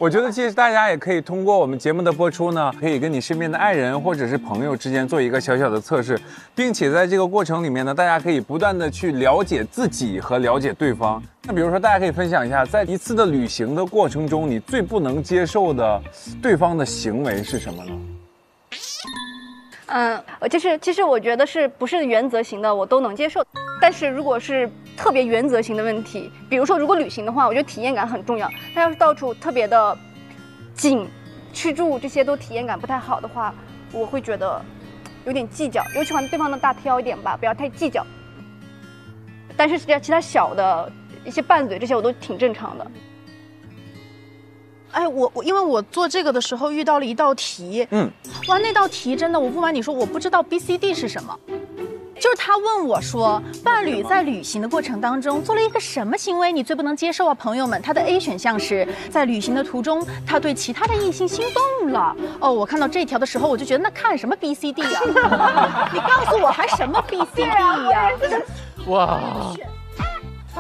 我觉得其实大家也可以通过我们节目的播出呢，可以跟你身边的爱人或者是朋友之间做一个小小的测试，并且在这个过程里面呢，大家可以不断的去了解自己和了解对方。那比如说，大家可以分享一下，在一次的旅行的过程中，你最不能接受的对方的行为是什么呢？其实我觉得不是原则型的我都能接受，但是如果是特别原则型的问题，比如说如果旅行的话，我觉得体验感很重要。它要是到处特别的紧，吃住这些都体验感不太好的话，我会觉得有点计较，我喜欢对方的大挑一点吧，不要太计较。但是其他小的一些拌嘴这些我都挺正常的。哎，因为我做这个的时候遇到了一道题，哇，那道题真的，我不瞒你说，我不知道 BCD 是什么。就是他问我说，伴侣在旅行的过程当中做了一个什么行为你最不能接受啊？朋友们，他的 A 选项是在旅行的途中，他对其他的异性心动了。哦，我看到这条的时候，我就觉得那看什么 BCD 啊？你告诉我还什么 BCD 呀？哇！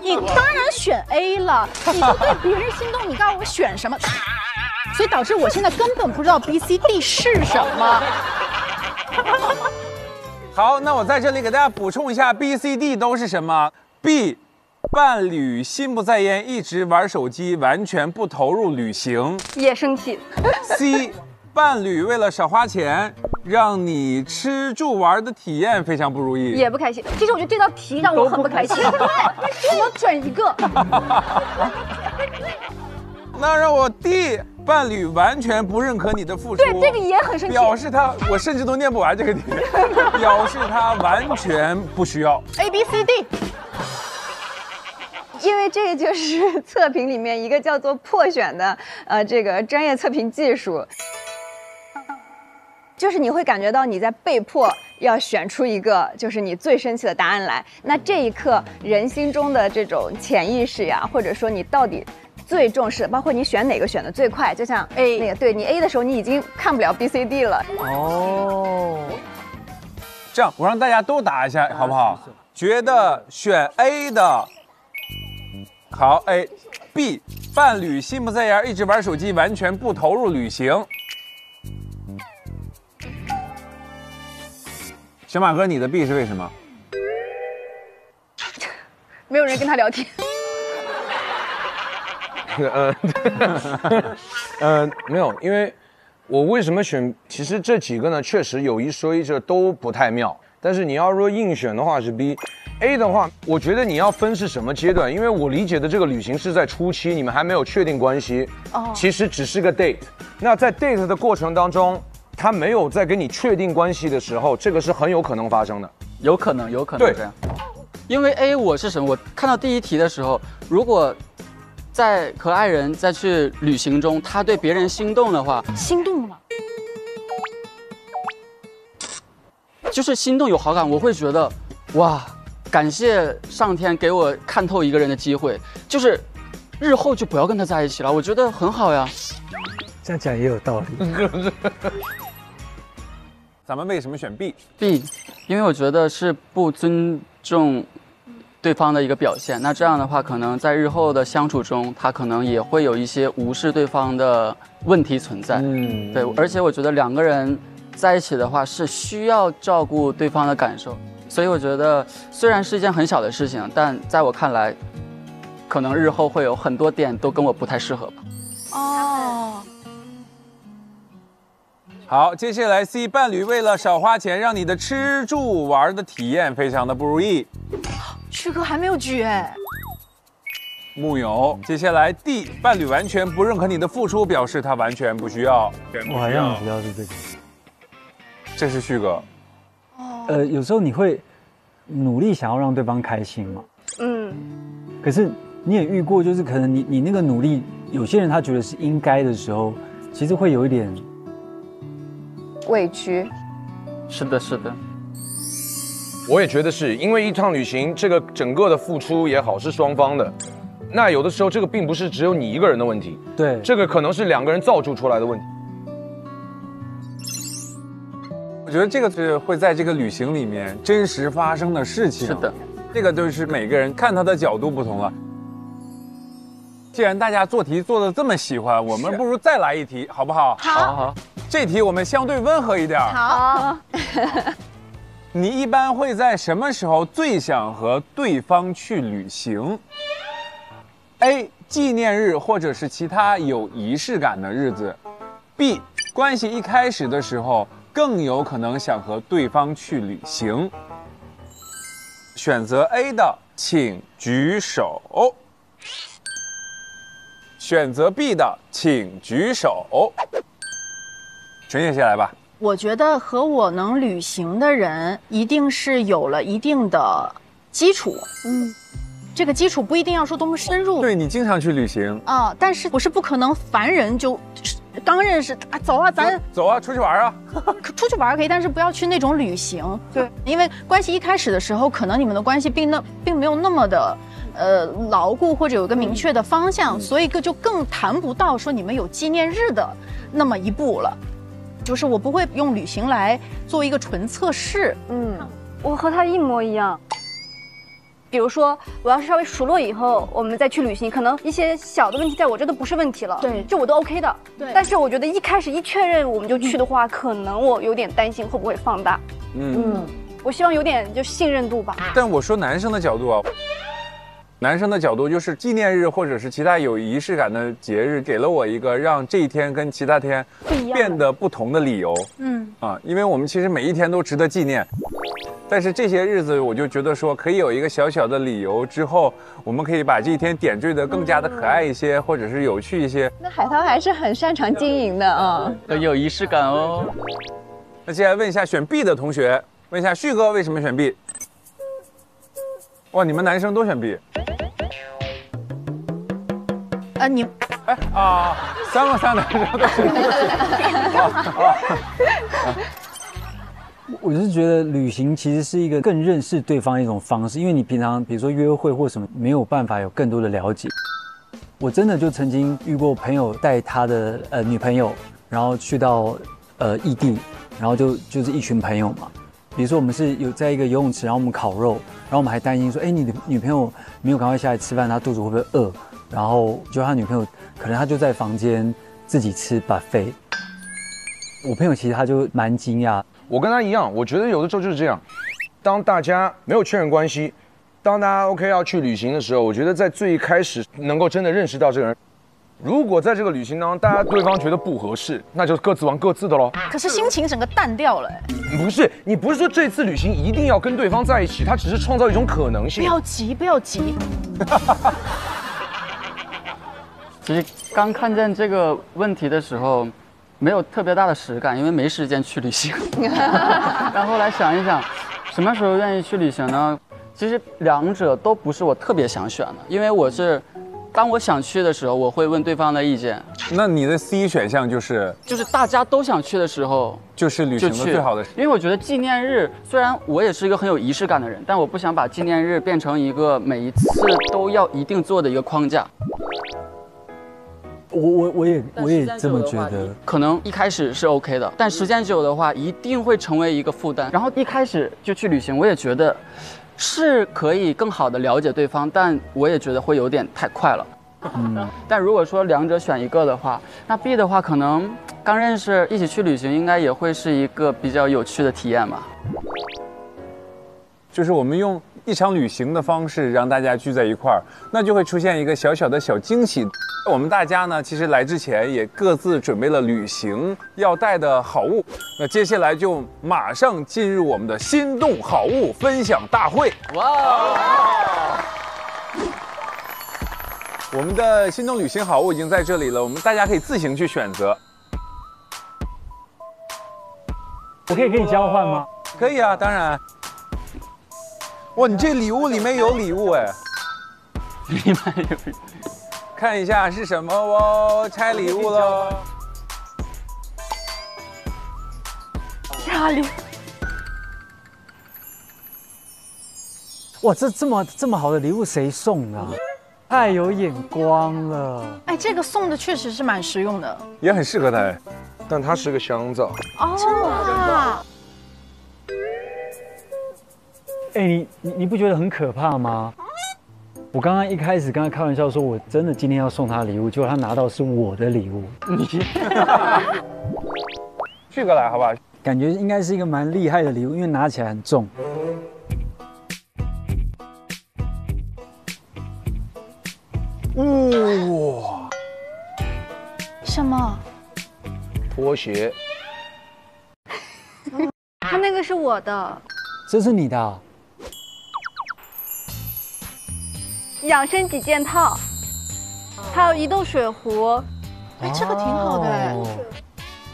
你当然选 A 了，你就对别人心动，你告诉我选什么？所以导致我现在根本不知道 BCD 是什么。好，那我在这里给大家补充一下 BCD 都是什么 ：B， 伴侣心不在焉，一直玩手机，完全不投入旅行，也生气。C， 伴侣为了少花钱，让你吃住玩的体验非常不如意，也不开心。其实我觉得这道题让我很不开心，对，我要选一个。那让我 D， 伴侣完全不认可你的付出，对，这个也很生气，表示我甚至都念不完这个题，表示他完全不需要 ABCD。因为这个就是测评里面一个叫做破选的这个专业测评技术，就是你会感觉到你在被迫要选出一个就是你最生气的答案来。那这一刻人心中的这种潜意识呀，或者说你到底最重视的，包括你选哪个选的最快，就像 A 那个，对你 A 的时候，你已经看不了 B、C、D 了。哦，这样我让大家都答一下好不好？觉得选 A 的，好 A。B， 伴侣心不在焉，一直玩手机，完全不投入旅行。小马哥，你的 B 是为什么？没有人跟他聊天。没有，因为我为什么选？其实这几个呢，确实有一说一，这都不太妙。但是你要说硬选的话是 B。A 的话，我觉得你要分是什么阶段，因为我理解的这个旅行是在初期，你们还没有确定关系，其实只是个 date。那在 date 的过程当中，他没有在跟你确定关系的时候，这个是很有可能发生的。有可能这样。因为 A 我是什么？我看到第一题的时候，如果在和爱人再去旅行中，他对别人心动的话，心动了，就是心动有好感，我会觉得哇，感谢上天给我看透一个人的机会，就是日后就不要跟他在一起了，我觉得很好呀。这样讲也有道理，是不是？咱们为什么选 B？ 因为我觉得是不尊重对方的一个表现。那这样的话，可能在日后的相处中，他可能也会有一些无视对方的问题存在。对，而且我觉得两个人在一起的话，是需要照顾对方的感受。所以我觉得，虽然是一件很小的事情，但在我看来，可能日后会有很多点都跟我不太适合吧。哦。好，接下来 C， 伴侣为了少花钱，让你的吃住玩的体验非常的不如意。旭哥还没有举哎。木有。接下来 D， 伴侣完全不认可你的付出，表示他完全不需要。我好像主要是这个。这是旭哥。有时候你会努力想要让对方开心嘛，可是你也遇过，就是可能你那个努力，有些人他觉得是应该的时候，其实会有一点委屈。是的，是的。我也觉得是因为一趟旅行，这个整个的付出也好是双方的，那有的时候这个并不是只有你一个人的问题，对，这个可能是两个人造就出来的问题。我觉得这个是会在这个旅行里面真实发生的事情。是的，这个就是每个人看他的角度不同了。其既然大家做题做的这么喜欢，我们不如再来一题，好不好？好。这题我们相对温和一点。好。你一般会在什么时候最想和对方去旅行 ？A. 纪念日或者是其他有仪式感的日子。B. 关系一开始的时候更有可能想和对方去旅行。选择 A 的，请举手。选择 B 的，请举手。纯姐先来吧。我觉得和我能旅行的人，一定是有了一定的基础。这个基础不一定要说多么深入。对，你经常去旅行啊，但是我是不可能凡人就刚认识啊，走啊，咱走啊，出去玩啊。出去玩可以，但是不要去那种旅行。对，因为关系一开始的时候，可能你们的关系并没有那么的牢固，或者有一个明确的方向，所以就更谈不到说你们有纪念日的那么一步了。就是我不会用旅行来做一个纯测试。我和他一模一样。比如说，我要是稍微熟络以后，我们再去旅行，可能一些小的问题在我这都不是问题了，对，就我都 OK 的。对，但是我觉得一开始一确认我们就去的话，可能我有点担心会不会放大。我希望有点就信任度吧。但我说男生的角度啊。男生的角度就是纪念日或者是其他有仪式感的节日，给了我一个让这一天跟其他天变得不同的理由。因为我们其实每一天都值得纪念，但是这些日子我就觉得说可以有一个小小的理由，之后我们可以把这一天点缀得更加的可爱一些，或者是有趣一些。那海涛还是很擅长经营的啊，有仪式感哦。那接下来问一下选 B 的同学，问一下旭哥为什么选 B？ 哇，你们男生都选 B。你3个男生都选 B。我是觉得旅行其实是一个更认识对方的一种方式，因为你平常比如说约会或什么没有办法有更多的了解。我真的就曾经遇过朋友带他的女朋友，然后去到异地，然后就是一群朋友嘛。比如说我们是有在一个游泳池，然后我们烤肉，然后我们还担心说，你的女朋友没有赶快下来吃饭，她肚子会不会饿？然后就他女朋友可能她就在房间自己吃 buffet。我朋友其实他就蛮惊讶。我跟他一样，我觉得有的时候就是这样，当大家没有确认关系，当大家 OK 要去旅行的时候，我觉得在最开始能够真的认识到这个人。如果在这个旅行当中，大家对方觉得不合适，那就各自玩各自的咯。可是心情整个淡掉了。不是，你不是说这次旅行一定要跟对方在一起，它只是创造一种可能性。不要急，不要急。其实刚看见这个问题的时候，没有特别大的实感，因为没时间去旅行。然后来想一想，什么时候愿意去旅行呢？其实两者都不是我特别想选的，因为我是，当我想去的时候，我会问对方的意见。那你的 C 选项就是大家都想去的时候，就是旅行的最好的时候。因为我觉得纪念日，虽然我也是一个很有仪式感的人，但我不想把纪念日变成一个每一次都要一定做的一个框架。我也这么觉得，可能一开始是 OK 的，但时间久的话，一定会成为一个负担。然后一开始就去旅行，我也觉得是可以更好的了解对方，但我也觉得会有点太快了。但如果说两者选一个的话，那 B 的话，可能刚认识一起去旅行，应该也会是一个比较有趣的体验吧。就是我们用一场旅行的方式让大家聚在一块儿，那就会出现一个小小的小惊喜。我们大家呢，其实来之前也各自准备了旅行要带的好物。那接下来就马上进入我们的心动好物分享大会。哇！我们的心动旅行好物已经在这里了，我们大家可以自行去选择。我可以跟你交换吗？可以啊，当然。哇，你这礼物里面有礼物哎！里面有，看一下是什么哦，拆礼物喽！家里，哇，这么好的礼物谁送的？太有眼光了！哎，这个送的确实是蛮实用的，也很适合他。但它是个香皂。哦，真的啊！哎，你不觉得很可怕吗？我刚刚一开始跟他开玩笑说，我真的今天要送他礼物，结果他拿到是我的礼物。你这个来好不好？感觉应该是一个蛮厉害的礼物，因为拿起来很重。哇！什么？拖鞋。他那个是我的，这是你的、啊？养生几件套，还有移动水壶。哎，这个挺好的哎。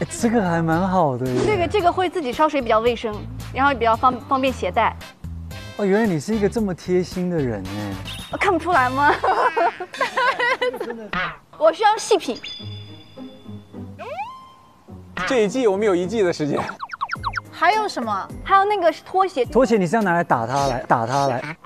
哎，这个还蛮好的耶。这个会自己烧水比较卫生，然后比较方便携带。哦，原来你是一个这么贴心的人哎。我看不出来吗？我需要细品。这一季我们有1季的时间。还有什么？还有那个是拖鞋。拖鞋你是要拿来打他来打他来？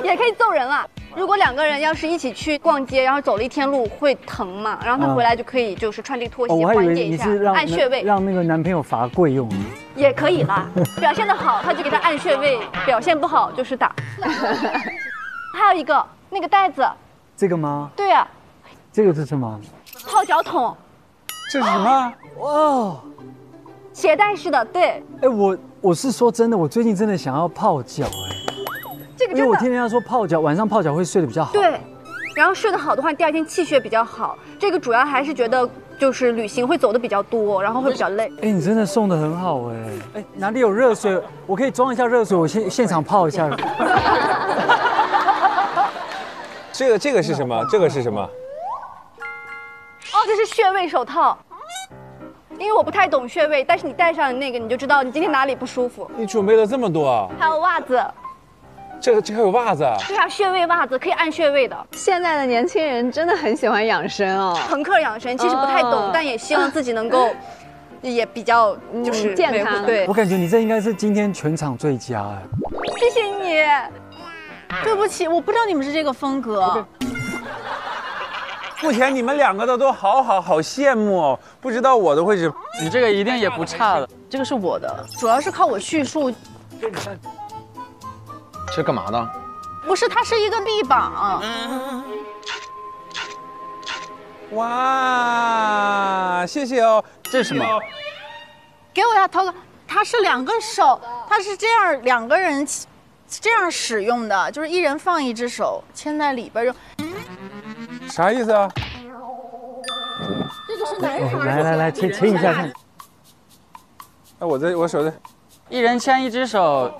也可以揍人啦。如果2个人要是一起去逛街，然后走了1天路会疼嘛，然后他回来就可以就是穿这个拖鞋缓解一下，按穴位，让那个男朋友罚跪用。也可以啦。表现得好他就给他按穴位，表现不好就是打。还有一个那个袋子，这个吗？对呀、这个是什么？泡脚桶。这是什么？哇，携带式的，对。哎，我是说真的，我最近真的想要泡脚哎。这个真的，因为我听人家说泡脚，晚上泡脚会睡得比较好。对，然后睡得好的话，第2天气血比较好。这个主要还是觉得就是旅行会走的比较多，然后会比较累。哎，你真的送的很好哎。哎，哪里有热水？我可以装一下热水，我现场泡一下。这个是什么？这个是什么？哦，这是穴位手套。因为我不太懂穴位，但是你戴上那个，你就知道你今天哪里不舒服。你准备了这么多啊？还有袜子。这还有袜子啊？对啊，穴位袜子可以按穴位的。现在的年轻人真的很喜欢养生哦，朋克养生，其实不太懂，但也希望自己能够，也比较就是健康。对，我感觉你这应该是今天全场最佳哎。谢谢你。对不起，我不知道你们是这个风格。目前你们2个的都好羡慕哦，不知道我的会是。你这个一定也不差了。这个是我的，主要是靠我叙述。这干嘛的？不是，它是一个臂膀。哇，谢谢哦。这是什么？给我呀，涛哥，它是2个手，它是这样2个人这样使用的，就是一人放1只手牵在里边用。啥意思啊？这个是男孩。来，牵一下看。哎，我手的。一人牵1只手，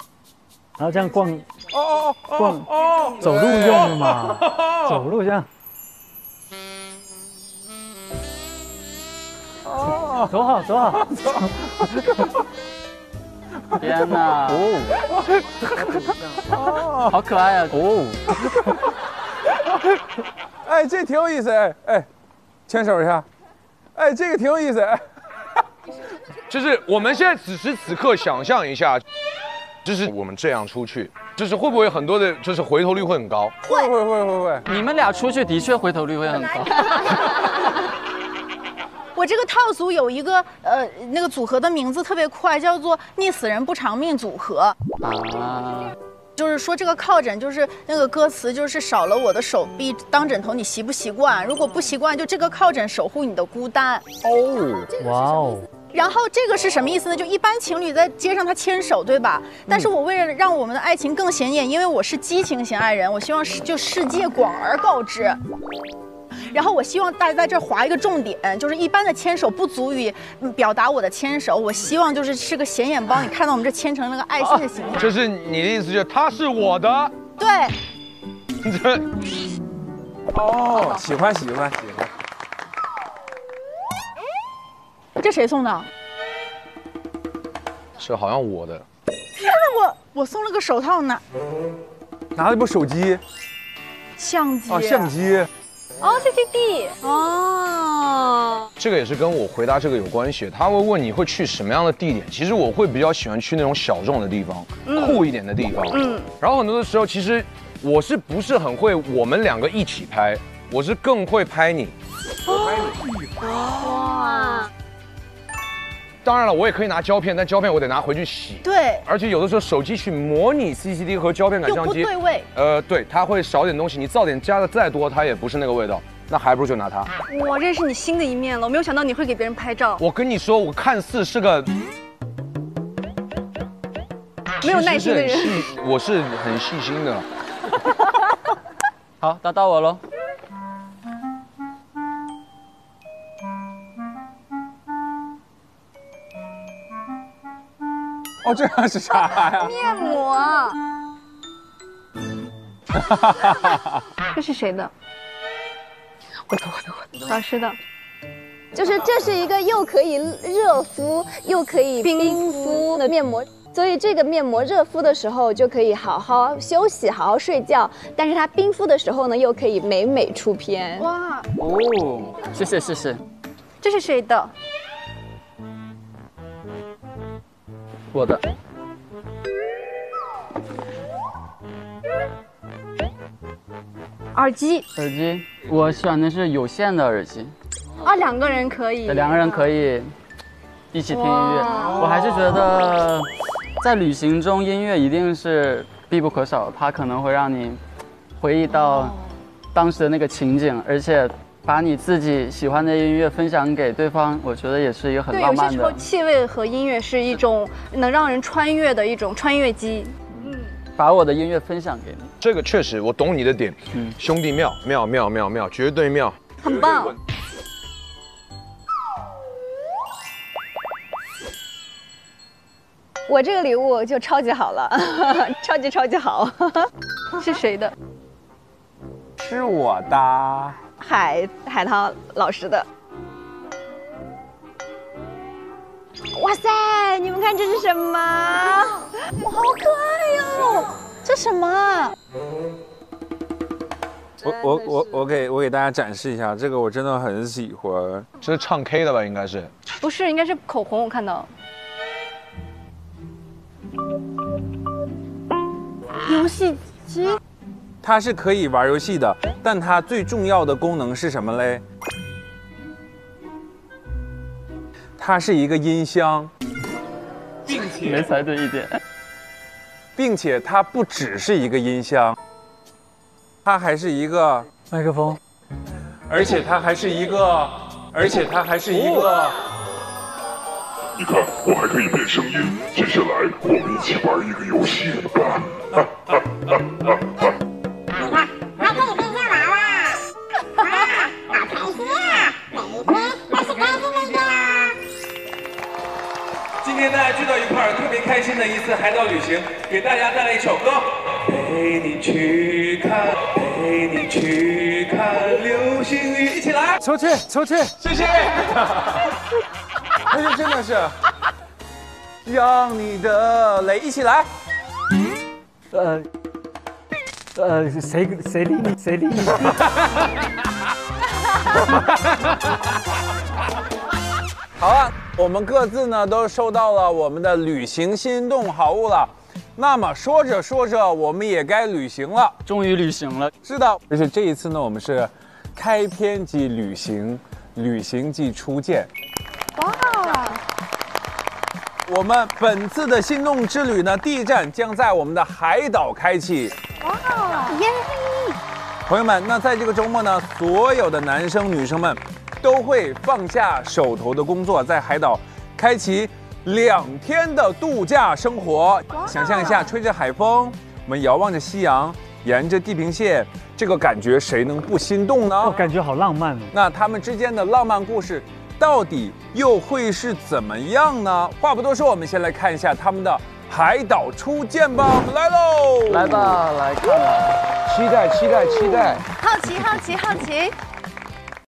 然后这样逛。逛走路用的嘛，走路这样。走好。天哪！哦，好可爱啊！哦，哎，这挺有意思哎，牵手一下。哎，这个挺有意思哎。就是我们现在此时此刻想象一下，就是我们这样出去，就是会不会很多的，就是回头率会很高？会。你们俩出去的确回头率会很高。我这个套组有一个那个组合的名字特别快，叫做“溺死人不偿命”组合。啊。就是说这个靠枕，就是那个歌词，就是少了我的手臂当枕头，你习不习惯？如果不习惯，就这个靠枕守护你的孤单。哦，哇哦。然后这个是什么意思呢？就一般情侣在街上他牵手，对吧？但是我为了让我们的爱情更显眼，因为我是激情型爱人，我希望就世界广而告之。然后我希望大家在这划一个重点，就是一般的牵手不足以表达我的牵手，我希望就是个显眼包，你看到我们这牵成那个爱心的形状。就是你的意思，就是他是我的。对。哦，喜欢。这谁送的？是好像我的。天哪，我送了个手套呢。拿了一部手机。相机。啊，相机。哦 ，CCD。哦。这个也是跟我回答这个有关系。他会问你会去什么样的地点，其实我会比较喜欢去那种小众的地方，酷一点的地方。然后很多的时候，其实我是不是很会我们2个一起拍，我是更会拍你。我拍你。哇。当然了，我也可以拿胶片，但胶片我得拿回去洗。对，而且有的时候手机去模拟 CCD 和胶片感又不相机，对味。对，它会少点东西，你噪点加的再多，它也不是那个味道。那还不如就拿它。我认识你新的一面了，我没有想到你会给别人拍照。我跟你说，我看似是个没有耐心的人，我是很细心的。好，那到我喽。哦，这样是啥呀？面膜。这是谁的？我的，老师的。就是这是一个又可以热敷又可以冰敷的面膜，所以这个面膜热敷的时候就可以好好休息、好好睡觉，但是它冰敷的时候呢，又可以美美出片。哇哦，谢谢谢谢。这是谁的？我的。耳机。耳机，我选的是有线的耳机。啊，2个人可以。2个人可以一起听音乐。我还是觉得，在旅行中音乐一定是必不可少，它可能会让你回忆到当时的那个情景，而且把你自己喜欢的音乐分享给对方，我觉得也是一个很浪漫的。对，有些时候气味和音乐是一种能让人穿越的一种穿越机。把我的音乐分享给你。这个确实，我懂你的点。兄弟妙，绝对妙，很棒。我这个礼物就超级好了，超级好。是谁的？是我的。海涛老师的。哇塞，你们看这是什么？哇，好可爱哟！这什么啊？我给大家展示一下，这个我真的很喜欢。这是唱 K 的吧？应该是。不是，应该是口红，我看到。游戏机。它是可以玩游戏的，但它最重要的功能是什么嘞？它是一个音箱，并且没猜对一点，并且它不只是一个音箱，它还是一个麦克风，而且它还是一个，你看，我还可以变声音。接下来我们一起玩一个游戏吧。你看，还可以变成娃娃，哇，好开心啊！每一天都是开心的呀。今天大家聚到一块儿，特别开心的一次海岛旅行，给大家带来一首歌，陪你去看流星雨，一起来，出去，谢谢。但是真的是，让你的泪一起来。谁理你？好了，我们各自呢都收到了我们的旅行心动好物了。那么说着说着，我们也该旅行了，终于旅行了。是的，而且这一次呢，我们是开篇即旅行，旅行即初见。哇！我们本次的心动之旅呢，第一站将在我们的海岛开启。哇！耶！朋友们，那在这个周末呢，所有的男生女生们都会放下手头的工作，在海岛开启2天的度假生活。想象一下，吹着海风，我们遥望着夕阳，沿着地平线，这个感觉谁能不心动呢？我感觉好浪漫哦。那他们之间的浪漫故事到底又会是怎么样呢？话不多说，我们先来看一下他们的海岛初见吧。我们来喽，来吧，来看吧，期待。好奇。